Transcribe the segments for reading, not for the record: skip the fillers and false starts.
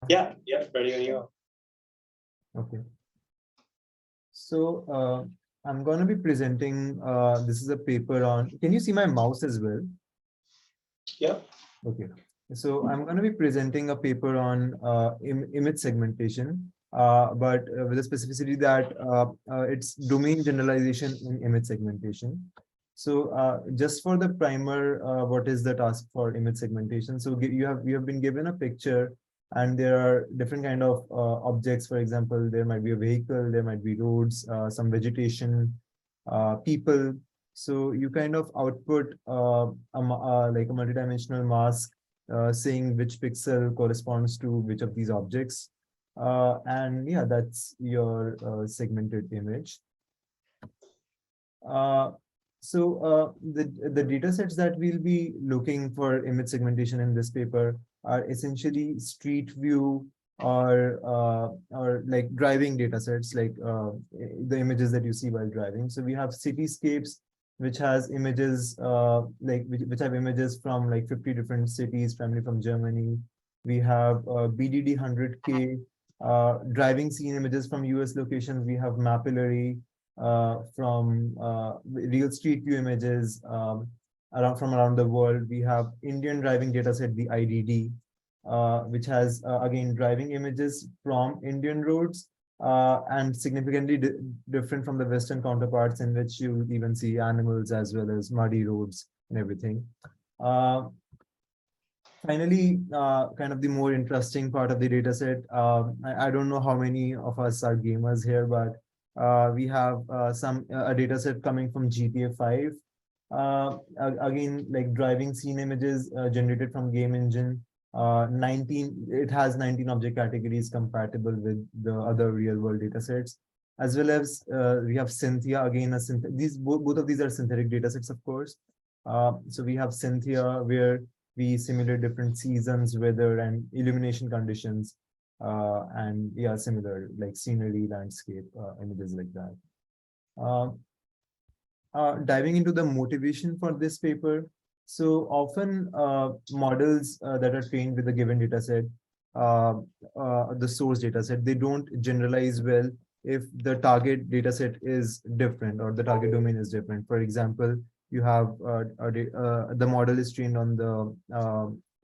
Yeah, ready when you are. Okay. So I'm going to be presenting, this is a paper on, can you see my mouse as well? Yeah. Okay. So I'm going to be presenting a paper on image segmentation, but with the specificity that it's domain generalization in image segmentation. So just for the primer, what is the task for image segmentation? So you have been given a picture, and there are different kind of objects. For example, there might be a vehicle, there might be roads, some vegetation, people. So you kind of output like a multidimensional mask saying which pixel corresponds to which of these objects. And yeah, that's your segmented image. Uh, the data sets that we'll be looking for image segmentation in this paper are essentially street view or like driving data sets, like the images that you see while driving. So we have cityscapes, which has images which have images from like 50 different cities, primarily from Germany. We have BDD 100K driving scene images from US locations. We have mapillary from real street view images from around the world. We have Indian driving dataset, the IDD, which has again driving images from Indian roads and significantly different from the Western counterparts, in which you even see animals as well as muddy roads and everything. Finally, kind of the more interesting part of the data set. I don't know how many of us are gamers here, but we have a data set coming from GTA 5. Again, like driving scene images generated from game engine. 19, it has 19 object categories compatible with the other real world data sets. As well as we have Cynthia, again, both of these are synthetic data sets, of course. So we have Cynthia, where we simulate different seasons, weather, and illumination conditions, and yeah, similar like scenery, landscape, images like that. Uh, Diving into the motivation for this paper, so often models that are trained with a given data set, the source data set, they don't generalize well if the target data set is different or the target domain is different. For example, you have the model is trained on the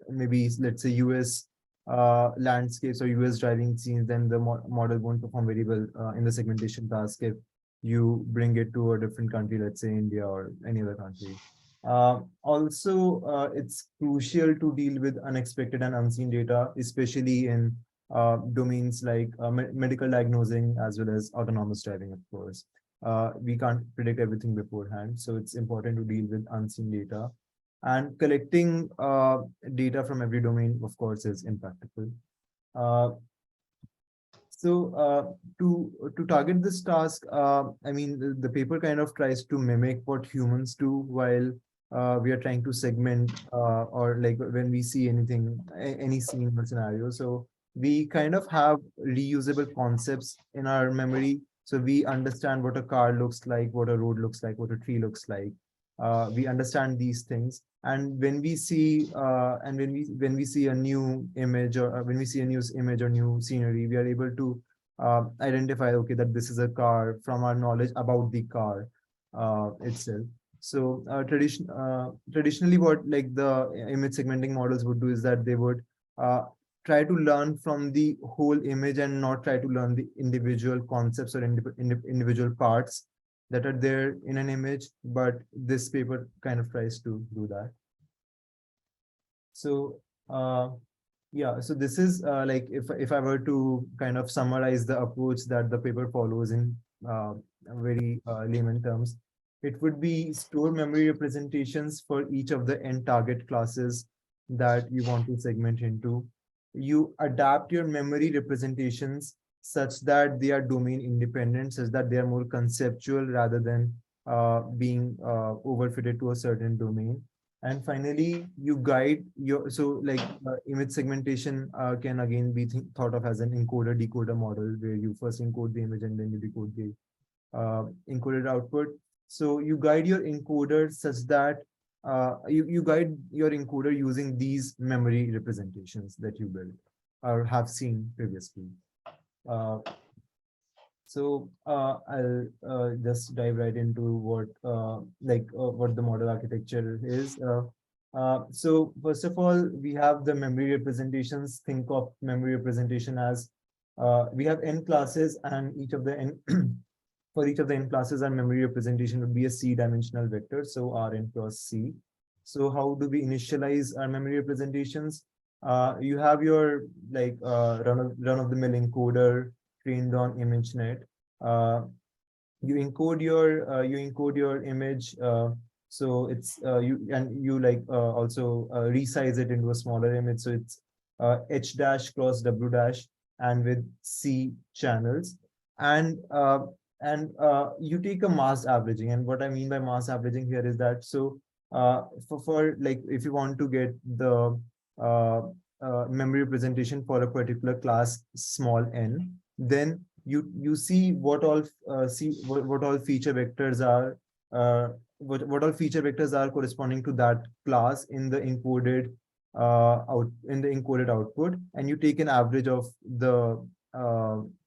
maybe let's say US landscapes or US driving scenes, then the model won't perform very well in the segmentation task if you bring it to a different country, let's say India or any other country. Also, it's crucial to deal with unexpected and unseen data, especially in domains like medical diagnosing as well as autonomous driving, of course. We can't predict everything beforehand, so it's important to deal with unseen data. And collecting data from every domain, of course, is impractical. Uh, to target this task, I mean, the paper kind of tries to mimic what humans do while we are trying to segment or like when we see anything, any scene or scenario. So we kind of have reusable concepts in our memory. So we understand what a car looks like, what a road looks like, what a tree looks like. We understand these things, and when we see a new image, or when we see a new image or new scenery, we are able to identify, okay, that this is a car from our knowledge about the car itself. So traditionally, what like the image segmenting models would do is that they would uh, try to learn from the whole image and not try to learn the individual concepts or individual parts that are there in an image. But this paper kind of tries to do that. So yeah, so this is like if I were to kind of summarize the approach that the paper follows in very layman terms, it would be store memory representations for each of the end target classes that you want to segment into. You adapt your memory representations such that they are domain independent, such that they are more conceptual rather than being overfitted to a certain domain. And finally, you guide your, so like image segmentation can again be thought of as an encoder decoder model, where you first encode the image and then you decode the encoded output. So you guide your encoder such that you guide your encoder using these memory representations that you build. or have seen previously. Uh, I'll just dive right into what the model architecture is. So first of all, we have the memory representations. Think of memory representation as we have n classes, and each of the n for each of the n classes, our memory representation would be a c-dimensional vector. So Rn cross C. So how do we initialize our memory representations? You have your run of the mill encoder trained on ImageNet. Uh, you encode your image, so it's you also resize it into a smaller image, so it's h dash cross w dash and with c channels, and you take a mass averaging. And what I mean by mass averaging here is that, so for like if you want to get the uh, memory representation for a particular class small n, then you see what all feature vectors are, what all feature vectors are corresponding to that class in the encoded output, and you take an average of the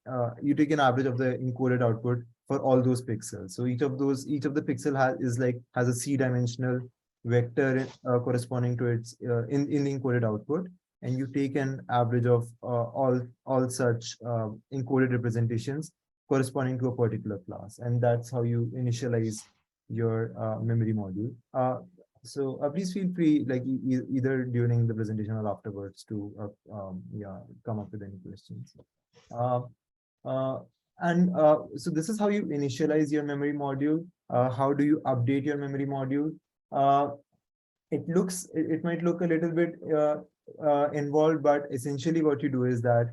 encoded output for all those pixels. So each of the pixel has a c-dimensional vector corresponding to its in the encoded output, and you take an average of all such encoded representations corresponding to a particular class, and that's how you initialize your memory module. Please feel free, like either during the presentation or afterwards, to yeah, come up with any questions. Uh, uh, so this is how you initialize your memory module. How do you update your memory module? Uh, it might look a little bit involved, but essentially what you do is that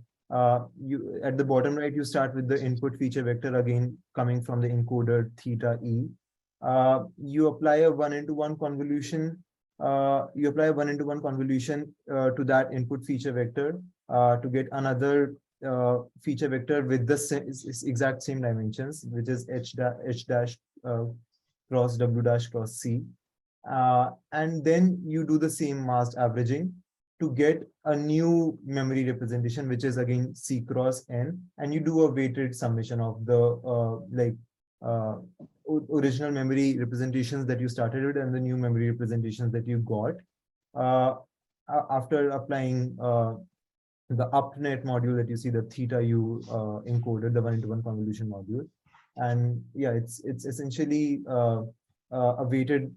you at the bottom right, you start with the input feature vector, again coming from the encoder theta e. You apply a one-into-one convolution. To that input feature vector to get another feature vector with the exact same dimensions, which is h dash cross w dash cross c. And then you do the same masked averaging to get a new memory representation, which is again C cross N, and you do a weighted summation of the uh, original memory representations that you started with and the new memory representations that you got. After applying the upnet module that you see, the theta u encoded, the one-to-one convolution module. And yeah, it's essentially a weighted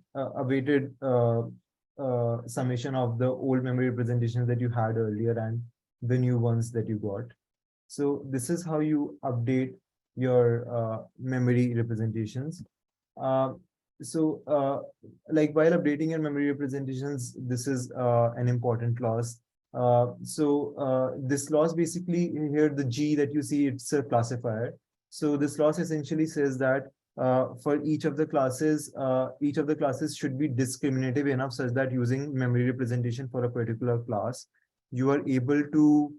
summation of the old memory representations that you had earlier and the new ones that you got. So this is how you update your memory representations. Uh, like while updating your memory representations, this is an important clause. This clause basically here, the G that you see, it's a classifier. So this clause essentially says that for each of the classes should be discriminative enough such that using memory representation for a particular class, you are able to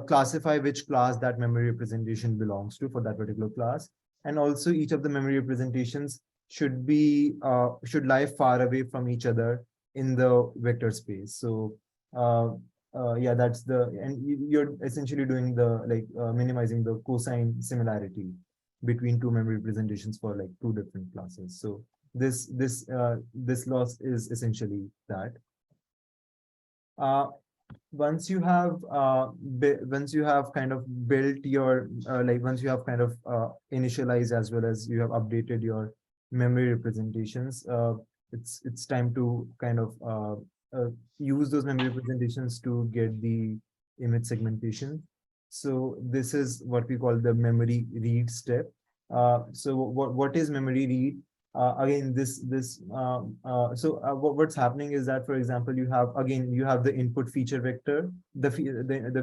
classify which class that memory representation belongs to for that particular class. And also each of the memory representations should lie far away from each other in the vector space. So yeah, and you're essentially doing the minimizing the cosine similarity between two memory representations for like two different classes. So this loss is essentially that. Once you have kind of built your once you have kind of initialized as well as you have updated your memory representations, it's time to kind of use those memory representations to get the image segmentation. So this is what we call the memory read step. So what is memory read? Again, what's happening is that, for example, you have the input feature vector, the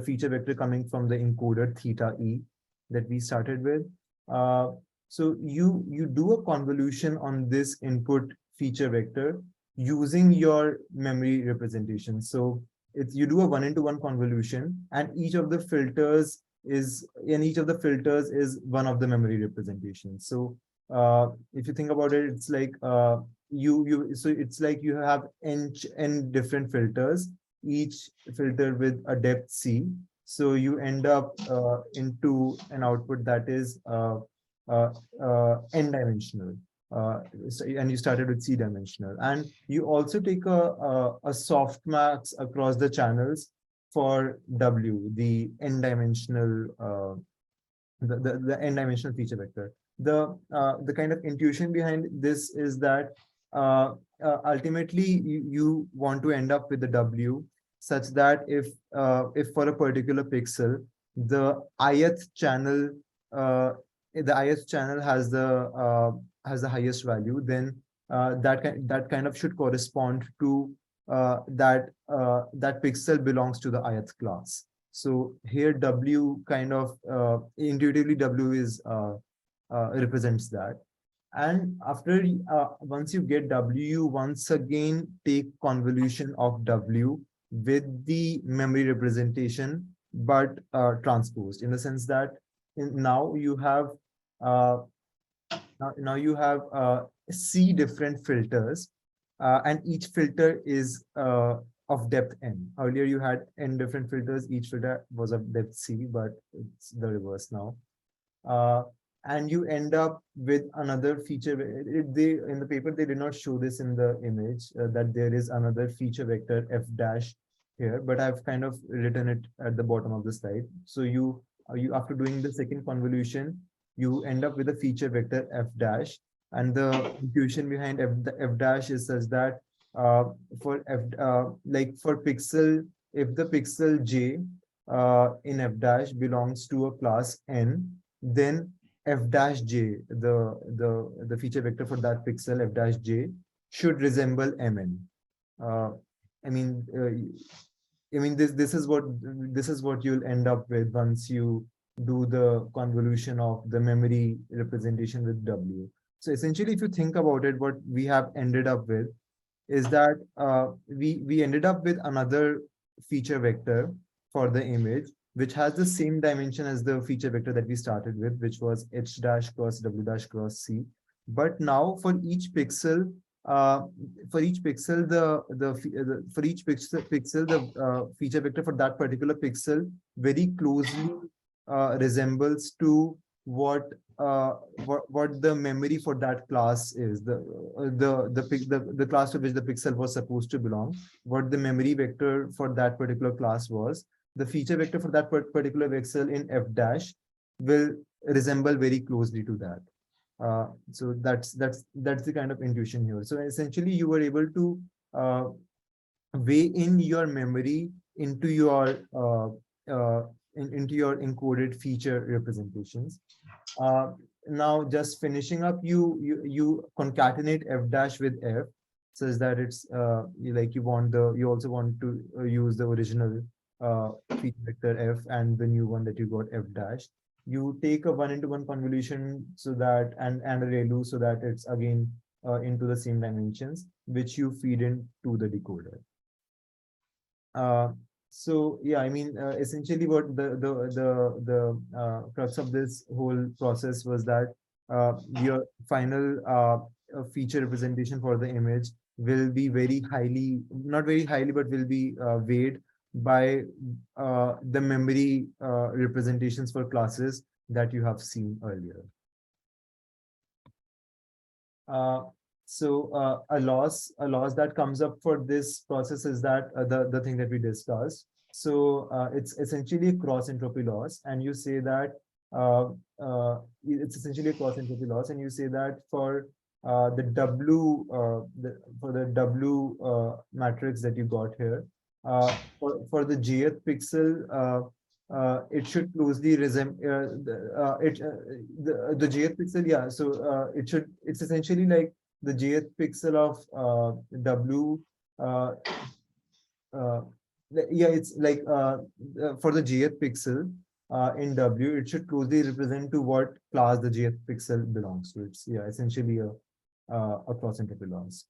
feature vector coming from the encoder theta e that we started with. So you do a convolution on this input feature vector using your memory representation. So you do a one-into-one convolution, and each of the filters is one of the memory representations. So if you think about it, it's like it's like you have n different filters, each filter with a depth C. So you end up into an output that is uh, n-dimensional. And you started with C-dimensional. And you also take a softmax across the channels for W, the n-dimensional the n-dimensional feature vector. The kind of intuition behind this is that ultimately you want to end up with the W such that if for a particular pixel the ith channel uh, has the highest value, then that kind of should correspond to that pixel belongs to the ith class. So here W kind of intuitively W is represents that. And after once you get W, you once again take convolution of W with the memory representation, but transposed in the sense that now you have uh, now you have C different filters, and each filter is of depth n. Earlier you had n different filters, each filter was of depth C, but it's the reverse now. Uh, and you end up with another feature. They in the paper they did not show this in the image that there is another feature vector f dash here, but I've kind of written it at the bottom of the slide. So you after doing the second convolution, you end up with a feature vector f dash, and the intuition behind f dash is such that for f like for pixel, if the pixel j in f dash belongs to a class n, then f dash j, the feature vector for that pixel f dash j should resemble mn. Uh, I mean, this is what you'll end up with once you do the convolution of the memory representation with W. So essentially, if you think about it, what we have ended up with is that we ended up with another feature vector for the image, which has the same dimension as the feature vector that we started with, which was h dash cross w dash cross c. But now for each pixel, for each pixel the feature vector for that particular pixel very closely resembles to what what the memory for that class is, the class to which the pixel was supposed to belong, what the memory vector for that particular class was. The feature vector for that particular pixel in f dash will resemble very closely to that. So that's the kind of intuition here. So essentially you were able to uh, weigh in your memory into your into your encoded feature representations. Now just finishing up, you concatenate f dash with f such that it's like you also want to use the original feature vector f and the new one that you got f dash. You take a one-into-one convolution so that and a ReLU so that it's again into the same dimensions, which you feed into the decoder. So yeah, I mean, essentially what the crux of this whole process was that your final feature representation for the image will be very highly, not very highly, but will be weighed by the memory representations for classes that you have seen earlier. Uh, a loss that comes up for this process is that the thing that we discussed. So it's essentially a cross entropy loss, and you say that it's essentially a cross entropy loss, and you say that for the W for the W matrix that you got here, for the jth pixel, it should closely resemble the jth pixel. Yeah, so it's essentially like the jth pixel of W. Uh, uh, yeah, it's like for the jth pixel in W, it should closely represent to what class the jth pixel belongs to. It's essentially a cross entropy loss.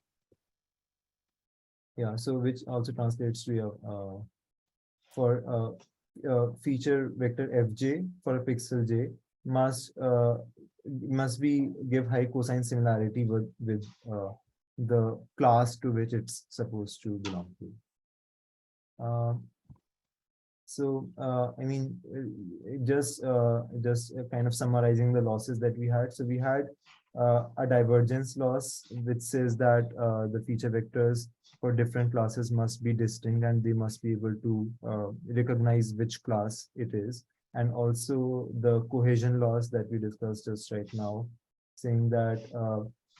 Yeah, so which also translates to your for feature vector fj for a pixel j must be give high cosine similarity with the class to which it's supposed to belong to. Uh, I mean, just kind of summarizing the losses that we had. So we had a divergence loss, which says that the feature vectors for different classes must be distinct and they must be able to recognize which class it is. And also the cohesion loss that we discussed just right now, saying that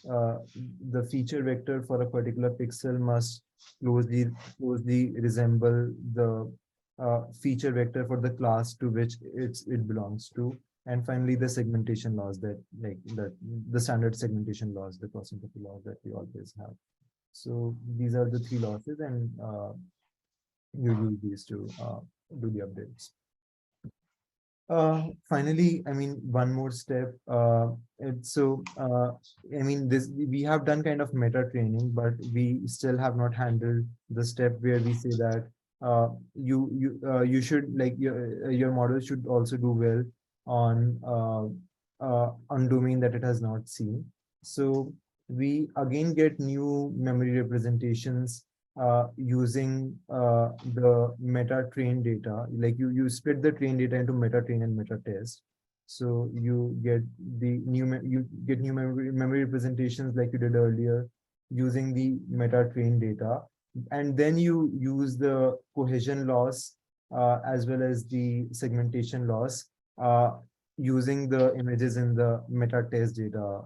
the feature vector for a particular pixel must closely resemble the feature vector for the class to which it belongs to. And finally, the segmentation laws that the standard segmentation laws, the cross entropy laws that we always have. So these are the three losses, and you use these to do the updates. Finally, I mean, one more step. I mean, this we have done kind of meta training, but we still have not handled the step where we say that you should like your model should also do well on domain that it has not seen. So we again get new memory representations using the meta train data. Like you split the train data into meta train and meta test. So you get new memory representations like you did earlier using the meta train data, and then you use the cohesion loss as well as the segmentation loss using the images in the meta test data.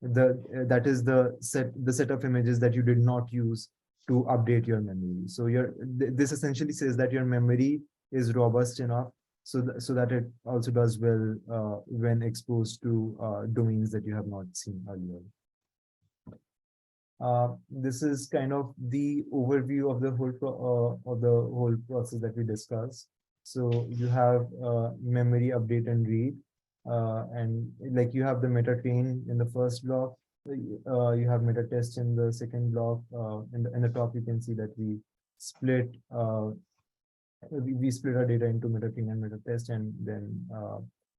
That is the set of images that you did not use to update your memory. So this essentially says that your memory is robust enough so that it also does well when exposed to domains that you have not seen earlier. This is kind of the overview of the whole process that we discussed. So you have memory update and read, and like you have the meta train in the first block, you have meta test in the second block. In the top, you can see that we split our data into meta train and meta test, and then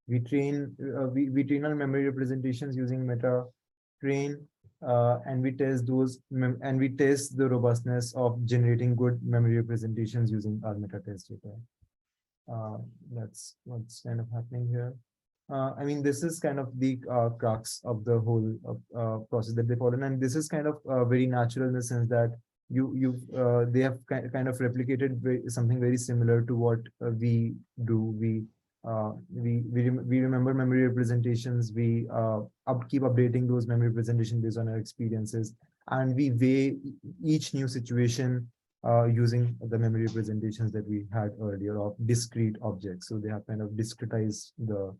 we train our memory representations using meta train, and we test the robustness of generating good memory representations using our meta test data. That's what's kind of happening here. I mean, this is kind of the crux of the whole process that they follow, and this is kind of very natural in the sense that they have kind of replicated something very similar to what we do. We remember memory representations. We keep updating those memory representations based on our experiences, and we weigh each new situation using the memory representations that we had earlier of discrete objects. So they have kind of discretized the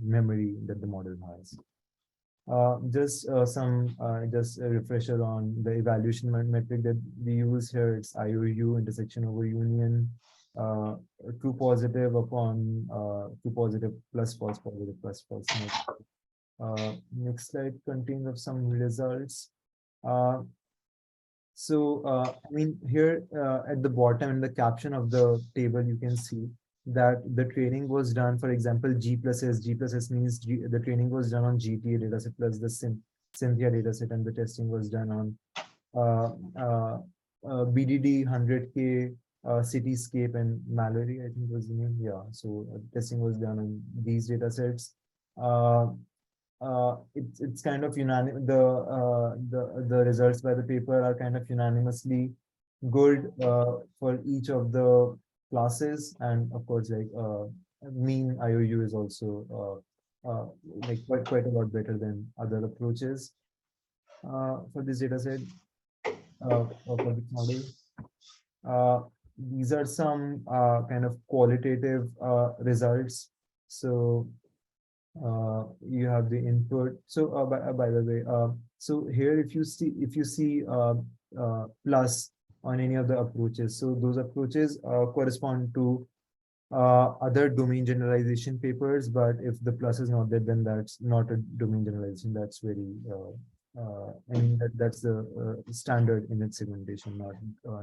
memory that the model has. Just a refresher on the evaluation metric that we use here. It's IOU, intersection over union, true positive upon true positive plus false positive plus false negative. Next slide contains of some results. I mean, here at the bottom in the caption of the table, you can see that the training was done, for example, G plus S means the training was done on GTA dataset plus the Cynthia dataset, and the testing was done on BDD 100K, Cityscape, and Mallory, I think was the name. Yeah, so testing was done on these datasets. It's kind of unanimous. The results by the paper are kind of unanimously good for each of the classes, and of course, like mean IOU is also like quite a lot better than other approaches for this data set for this model. These are some kind of qualitative results. So you have the input. So by the way, so here if you see plus on any of the approaches, so those approaches correspond to other domain generalization papers, but if the plus is not there, then that's not a domain generalization. That's very I mean that's the standard image segmentation,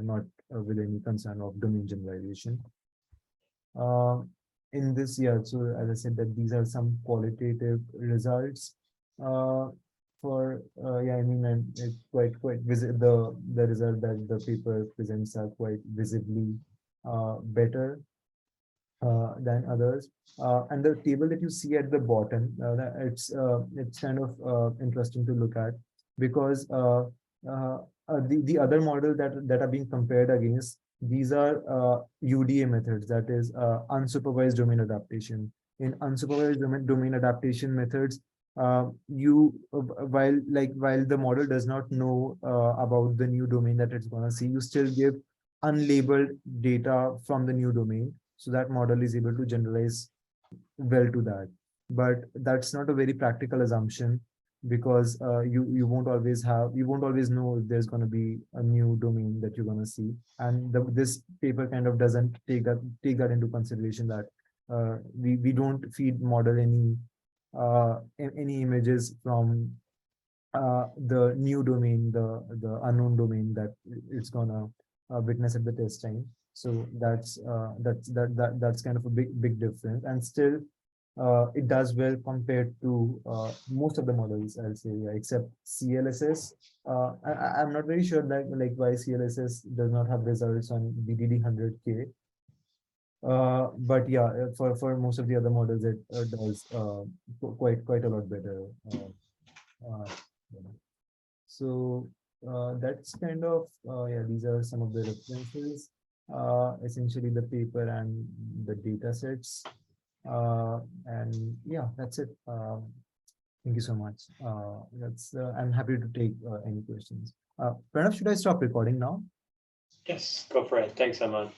not with any concern of domain generalization. In this year, so as I said, that these are some qualitative results. yeah, I mean, and it's quite the result that the paper presents are quite visibly better than others. And the table that you see at the bottom, it's kind of interesting to look at because the other model that are being compared against, these are UDA methods, that is unsupervised domain adaptation. In unsupervised domain adaptation methods, while the model does not know about the new domain that it's gonna see, you still give unlabeled data from the new domain, so that model is able to generalize well to that. But that's not a very practical assumption because you won't always know if there's going to be a new domain that you're going to see, and this paper kind of doesn't take that into consideration, that we don't feed model any images from the new domain, the unknown domain that it's gonna witness at the test time. So that's kind of a big difference, and still it does well compared to most of the models, I'll say, yeah, except CLSS. I'm not very sure that like why CLSS does not have results on BDD 100K. But yeah, for most of the other models, it does quite a lot better. Uh, yeah. So that's kind of yeah, these are some of the references, essentially the paper and the data sets. And yeah, that's it. Thank you so much. That's I'm happy to take any questions. Pranav, should I stop recording now? Yes, go for it. Thanks, Aman.